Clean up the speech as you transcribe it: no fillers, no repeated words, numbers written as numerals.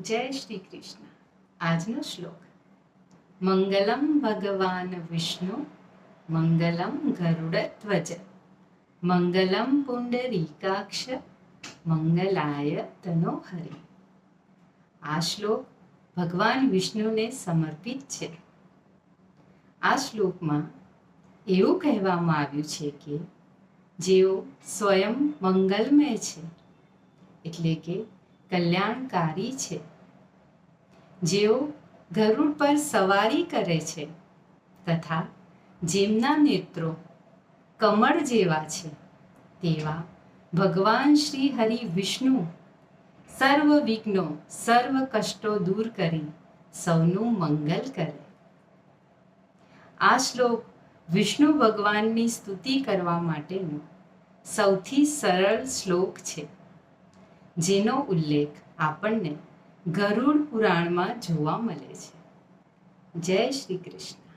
જય શ્રી કૃષ્ણ. આજનો શ્લોક. મંગલમ ભગવાન વિષ્ણુ મંગલમ ગરુડધ્વજ મંગલમ પુંડરીકાક્ષ મંગલાય તનોહરિ. આ શ્લોક ભગવાન વિષ્ણુને સમર્પિત છે. આ શ્લોકમાં એવું કહેવામાં આવ્યું છે કે જેઓ સ્વયં મંગલમય છે, એટલે કે કલ્યાણકારી છે, જેઓ ગરુડ પર સવારી કરે છે તથા જેમના નેત્રો કમળ જેવા છે, તેવા ભગવાન શ્રી હરિ વિષ્ણુ સર્વ વિઘ્નો સર્વ કષ્ટો દૂર કરી સૌનું મંગલ કરે. આ શ્લોક વિષ્ણુ ભગવાનની સ્તુતિ કરવા માટેનો સૌથી સરળ શ્લોક છે, જેનો ઉલ્લેખ આપણને ગરુડ પુરાણમાં જોવા મળે છે. જય શ્રી કૃષ્ણ.